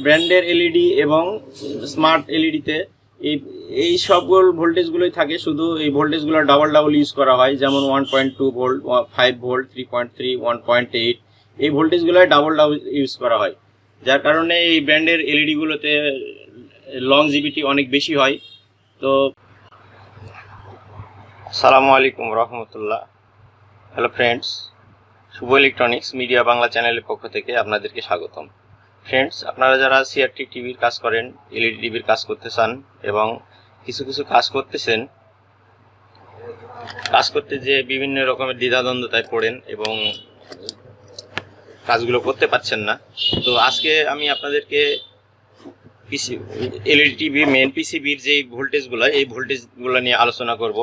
ব্র্যান্ডের এলইডি এবং স্মার্ট এলইডিতে এই সকল ভোল্টেজগুলোই থাকে, শুধু এই ভোল্টেজগুলো ডাবল ইউজ করা হয়, যেমন 1.2 ভোল্ট, 5 ভোল্ট, 3.3, 1.8 এই ভোল্টেজগুলো ডাবল ইউজ করা হয়, যার কারণে এই ব্র্যান্ডের এলইডিগুলোতে লংজিভিটি অনেক বেশি হয়। তো আসসালামু আলাইকুম রহমতুল্লাহ। হ্যালো ফ্রেন্ডস, শুভ ইলেকট্রনিক্স মিডিয়া বাংলা চ্যানেলের পক্ষ থেকে আপনাদেরকে স্বাগতম। ফ্রেন্ডস, আপনারা যারা সিআরটি টিভির কাজ করেন, এলইডি টিভির কাজ করতে চান এবং কিছু কাজ করতেছেন, কাজ করতে যে বিভিন্ন রকমের দ্বিধাদ্বন্দ্বতায় পড়েন এবং কাজগুলো করতে পারছেন না, তো আজকে আমি আপনাদেরকে এলইডি টিভি মেন পিসিবির যে ভোল্টেজগুলো নিয়ে আলোচনা করব।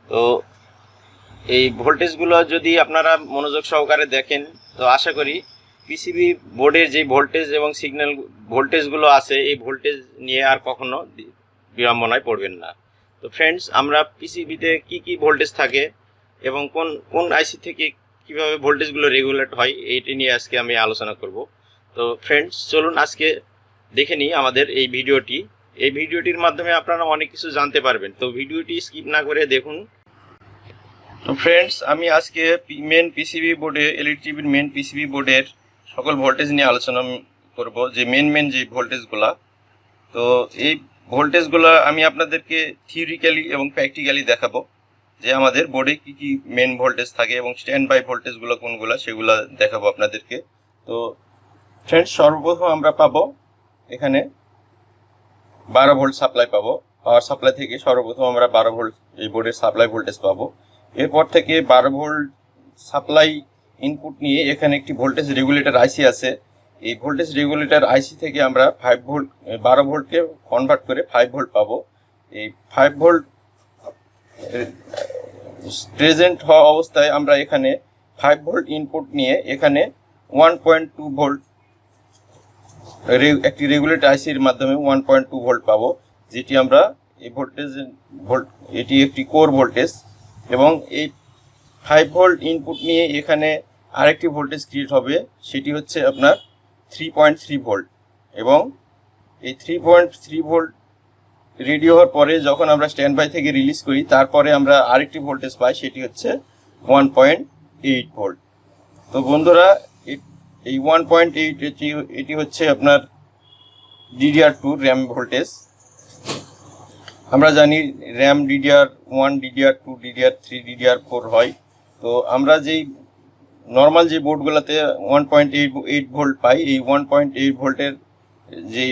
তো এই ভোল্টেজগুলো যদি আপনারা মনোযোগ সহকারে দেখেন, তো আশা করি পিসিবি বোর্ডের যে ভোল্টেজ এবং সিগন্যাল ভোল্টেজগুলো আছে, এই ভোল্টেজ নিয়ে আর কখনো বিড়ম্বনায় পড়বেন না। তো ফ্রেন্ডস, আমরা পিসিবিতে কি ভোল্টেজ থাকে এবং কোন আইসি থেকে কিভাবে ভোল্টেজগুলো রেগুলেট হয়, এইটি নিয়ে আজকে আমি আলোচনা করব। তো ফ্রেন্ডস, চলুন আজকে দেখে নিই আমাদের এই ভিডিওটির মাধ্যমে আপনারা অনেক কিছু জানতে পারবেন। তো ভিডিওটি স্কিপ না করে দেখুন। তো ফ্রেন্ডস, আমি আজকে মেন পিসিবি বোর্ডে এলইডি টিভির মেন পিসিবি বোর্ডের সকল ভোল্টেজ নিয়ে আলোচনা করব, যে মেন যে ভোল্টেজগুলো। তো এই ভোল্টেজগুলো আমি আপনাদেরকে থিওরিক্যালি এবং প্র্যাকটিক্যালি দেখাবো, যে আমাদের বোর্ডে কি মেন ভোল্টেজ থাকে এবং স্ট্যান্ড বাই ভোল্টেজগুলো কোনগুলো, সেগুলো দেখাবো আপনাদেরকে। তো ফ্রেন্ডস, সর্বপ্রথম আমরা পাবো এখানে 12 ভোল্ট সাপ্লাই পাবো। পাওয়ার সাপ্লাই থেকে সর্বপ্রথম আমরা 12 ভোল্ট এই বোর্ডের সাপ্লাই ভোল্টেজ পাবো। এরপর থেকে 12 ভোল্ট সাপ্লাই ইনপুট নিয়ে এখানে একটি ভোল্টেজ রেগুলেটর আইসি আছে। এই ভোল্টেজ রেগুলেটর আইসি থেকে আমরা 12 ভোল্টকে কনভার্ট করে 5 ভোল্ট পাবো। এই 5 ভোল্ট প্রেজেন্ট হওয়া অবস্থায় আমরা এখানে 5 ভোল্ট ইনপুট নিয়ে এখানে 1.2 ভোল্ট একটি রেগুলেটর আইসির মাধ্যমে 1.2 ভোল্ট পাবো, যেটি আমরা এই এটি একটি কোর ভোল্টেজ। এবং এই 5 ভোল্ট ইনপুট নিয়ে এখানে আরেকটি ভোল্টেজ ক্রিয়েট হবে, সেটি হচ্ছে আপনার 3.3 ভোল্ট। এবং এই 3.3 ভোল্ট রেডি হওয়ার পরে যখন আমরা স্ট্যান্ড বাই থেকে রিলিজ করি, তারপরে আমরা আরেকটি ভোল্টেজ পাই, সেটি হচ্ছে 1.8 ভোল্ট। তো বন্ধুরা, এই 1.8 এটি হচ্ছে আপনার DDR2 র্যাম ভোল্টেজ। আমরা জানি RAM DDR1, DDR2, DDR3, DDR4 হয়। তো আমরা যেই নর্মাল যে বোর্ডগুলোতে 1.8 ভোল্ট পাই, এই 1.8 ভোল্টের যে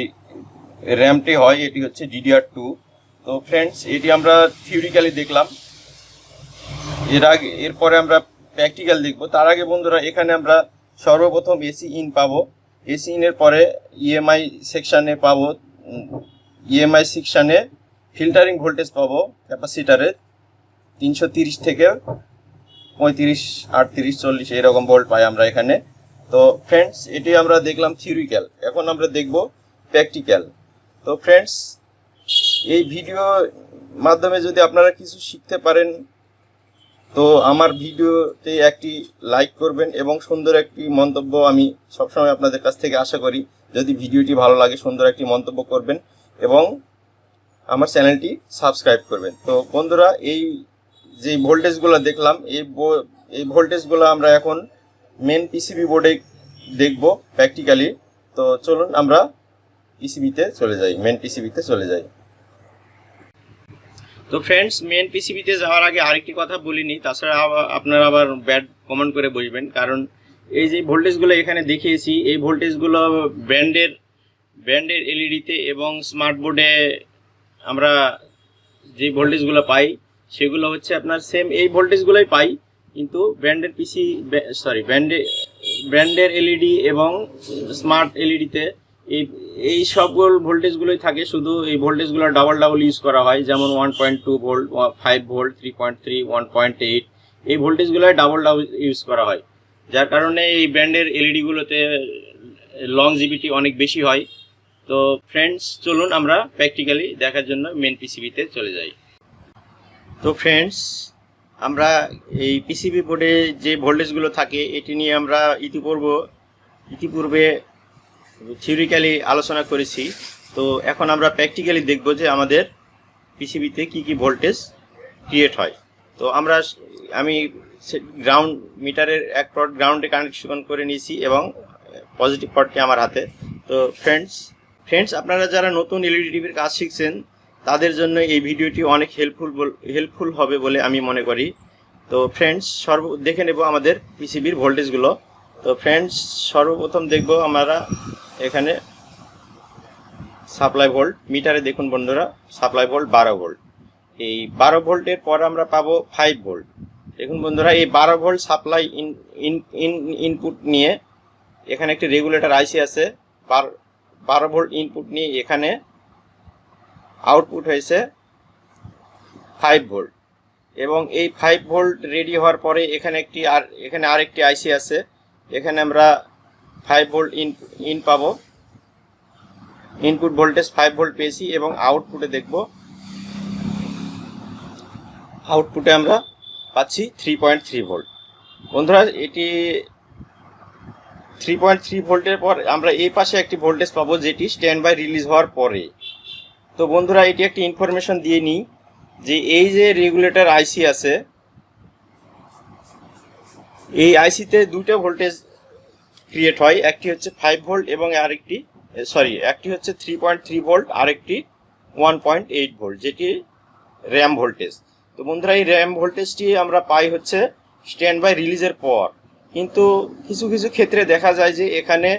র্যামটি হয়, এটি হচ্ছে DDR2। তো ফ্রেন্ডস, এটি আমরা থিওরিক্যালি দেখলাম, এরপরে আমরা প্র্যাকটিক্যাল দেখব। তার আগে বন্ধুরা, এখানে আমরা সর্বপ্রথম এসি ইন পাবো। এসি ইনের পরে ইএমআই সেকশানে পাবো, ইএমআই সেকশানে ফিল্টারিং ভোল্টেজ পাবো ক্যাপাসিটারে 330 থেকে 35, 38, 40 এরকম ভোল্ট পাই আমরা এখানে। তো ফ্রেন্ডস, এটি আমরা দেখলাম থিওরিক্যাল। এখন আমরা দেখব প্র্যাকটিক্যাল। তো ফ্রেন্ডস, এই ভিডিও মাধ্যমে যদি আপনারা কিছু শিখতে পারেন, তো আমার ভিডিওতে একটি লাইক করবেন এবং সুন্দর একটি মন্তব্য আমি সবসময় আপনাদের কাছ থেকে আশা করি। যদি ভিডিওটি ভালো লাগে, সুন্দর একটি মন্তব্য করবেন এবং আমার চ্যানেলটি সাবস্ক্রাইব করবেন। তো বন্ধুরা, এই যে ভোল্টেজগুলো দেখলাম, এই ভোল্টেজগুলো আমরা এখন মেন পিসিবি বোর্ডে দেখব প্র্যাকটিক্যালি। তো চলুন আমরা মেন পিসিবিতে চলে যাই। তো ফ্রেন্ডস, মেন পিসিবিতে যাওয়ার আগে আরেকটি কথা বলিনি, তাছাড়া আপনারা আবার ব্যাড কমেন্ট করে বসবেন। কারণ এই যে ভোল্টেজগুলো এখানে দেখিয়েছি, এই ভোল্টেজগুলো ব্র্যান্ডের এলইডিতে এবং স্মার্ট বোর্ডে আমরা যে ভোল্টেজগুলো পাই, সেগুলো হচ্ছে আপনার সেম এই ভোল্টেজগুলোই পাই, কিন্তু ব্র্যান্ডের এলইডি এবং স্মার্ট এলইডিতে এই সকল ভোল্টেজগুলোই থাকে, শুধু এই ভোল্টেজগুলো ডাবল ইউজ করা হয়, যেমন 1.2 ভোল্ট, 5 ভোল্ট, 3.3, 1.8 এই ভোল্টেজগুলো ডাবল ইউজ করা হয়, যার কারণে এই ব্র্যান্ডের এলইডিগুলোতে লংজিভিটি অনেক বেশি হয়। তো ফ্রেন্ডস, চলুন আমরা প্র্যাকটিক্যালি দেখার জন্য মেন পিসিবিতে চলে যাই। তো ফ্রেন্ডস, আমরা এই পিসিবি বোর্ডে যে ভোল্টেজগুলো থাকে, এটি নিয়ে আমরা ইতিপূর্বে থিওরিক্যালি আলোচনা করেছি। তো এখন আমরা প্র্যাকটিক্যালি দেখব যে আমাদের পিসিবিতে কি কি ভোল্টেজ ক্রিয়েট হয়। তো আমি গ্রাউন্ড মিটারের এক পট গ্রাউন্ডে কানেকশন করে নিয়েছি এবং পজিটিভ পটটি আমার হাতে। তো ফ্রেন্ডস আপনারা যারা নতুন এলইডি টিভির কাজ শিখছেন তাদের জন্য এই ভিডিওটি অনেক হেল্পফুল হবে বলে আমি মনে করি। তো ফ্রেন্ডস দেখে নেব আমাদের পিসিবির ভোল্টেজগুলো। তো ফ্রেন্ডস সর্বপ্রথম দেখব আমরা এখানে সাপ্লাই ভোল্ট। মিটারে দেখুন বন্ধুরা, সাপ্লাই ভোল্ট 12 ভোল্ট। এই 12 ভোল্টের পর আমরা পাবো 5 ভোল্ট। দেখুন বন্ধুরা, এই 12 ভোল্ট সাপ্লাই ইনপুট নিয়ে এখানে একটি রেগুলেটর আইসি আছে। 12 ভোল্ট ইনপুট নিয়ে এখানে আউটপুট হয়েছে 5 ভোল্ট, এবং এই 5 ভোল্ট রেডি হওয়ার পরে এখানে আরেকটি আইসি আছে। এখানে আমরা 5 ভোল্ট ইন পাবো। ইনপুট ভোল্টেজ 5 ভোল্ট পেয়েছি এবং আউটপুটে দেখব, আউটপুটে আমরা পাচ্ছি 3.3 ভোল্ট। বন্ধুরা, এটি 3.3 ভোল্টের পর আমরা এই পাশে একটি ভোল্টেজ পাবো যেটি স্ট্যান্ড বাই রিলিজ হওয়ার পরে। তো বন্ধুরা, এটি একটি ইনফরমেশন দিয়ে নিই যে এই যে রেগুলেটর আইসি আছে, এই আইসিতে দুটো ভোল্টেজ ক্রিয়েট হয়। একটি হচ্ছে 5 ভোল্ট এবং একটি হচ্ছে 3.3 ভোল্ট, আরেকটি 1.8 ভোল্ট, যেটি র্যাম ভোল্টেজ। তো বন্ধুরা, এই র্যাম ভোল্টেজটি আমরা পাই হচ্ছে স্ট্যান্ড বাই রিলিজের পর। কিন্তু কিছু কিছু ক্ষেত্রে দেখা যায় যে এখানে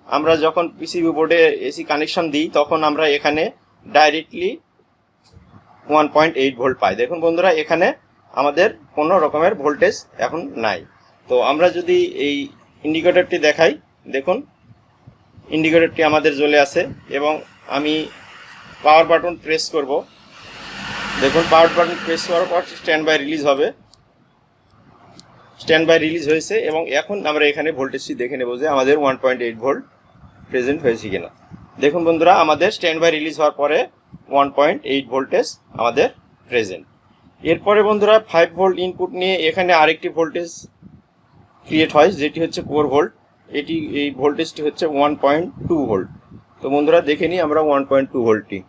আমরা যখন পিসিবি বোর্ডে এসি কানেকশন দিই তখন আমরা এখানে ডাইরেক্টলি 1.8 ভোল্ট পাই। দেখুন বন্ধুরা, এখানে আমাদের কোনো রকমের ভোল্টেজ এখন নাই। তো আমরা যদি এই ইন্ডিকেটরটি দেখাই, দেখুন ইন্ডিকেটরটি আমাদের জ্বলে আছে এবং আমি পাওয়ার বাটন প্রেস করব। দেখুন, পাওয়ার বাটন প্রেস করার পর স্ট্যান্ড বাই রিলিজ হবে। স্ট্যান্ড বাই রিলিজ হয়েছে এবং এখন আমরা এখানে ভোল্টেজটি দেখে নেব যে আমাদের 1.8 ভোল্ট প্রেজেন্ট হয়েছে কিনা। দেখুন বন্ধুরা, আমাদের স্ট্যান্ড বাই রিলিজ হওয়ার পরে 1.8 ভোল্টেজ আমাদের প্রেজেন্ট। এরপরে বন্ধুরা, 5 ভোল্ট ইনপুট নিয়ে এখানে আরেকটি ভোল্টেজ ক্রিয়েট হয় যেটি হচ্ছে 4 ভোল্ট। এই ভোল্টেজটি হচ্ছে 1.2 ভোল্ট। তো বন্ধুরা, দেখে নিই আমরা 1.2 ভোল্টটি।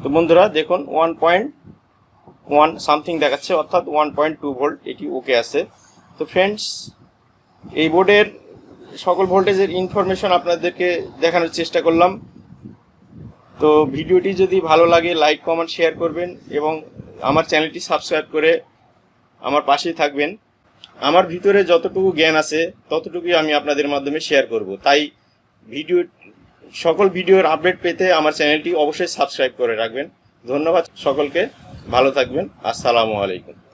তো বন্ধুরা দেখুন, 1.1 সামথিং দেখাচ্ছে, অর্থাৎ 1.2 ভোল্ট, এটি ওকে আছে। তো ফ্রেন্ডস, এই বোর্ডের সকল ভোল্টেজের ইনফরমেশন আপনাদেরকে দেখানোর চেষ্টা করলাম। তো ভিডিওটি যদি ভালো লাগে লাইক, কমেন্ট, শেয়ার করবেন এবং আমার চ্যানেলটি সাবস্ক্রাইব করে আমার পাশেই থাকবেন। আমার ভিতরে যতটুকু জ্ঞান আছে ততটুকুই আমি আপনাদের মাধ্যমে শেয়ার করব। তাই সকল ভিডিওর আপডেট পেতে আমার চ্যানেলটি অবশ্যই সাবস্ক্রাইব করে রাখবেন। ধন্যবাদ সকলকে, ভালো থাকবেন। আসসালামু আলাইকুম।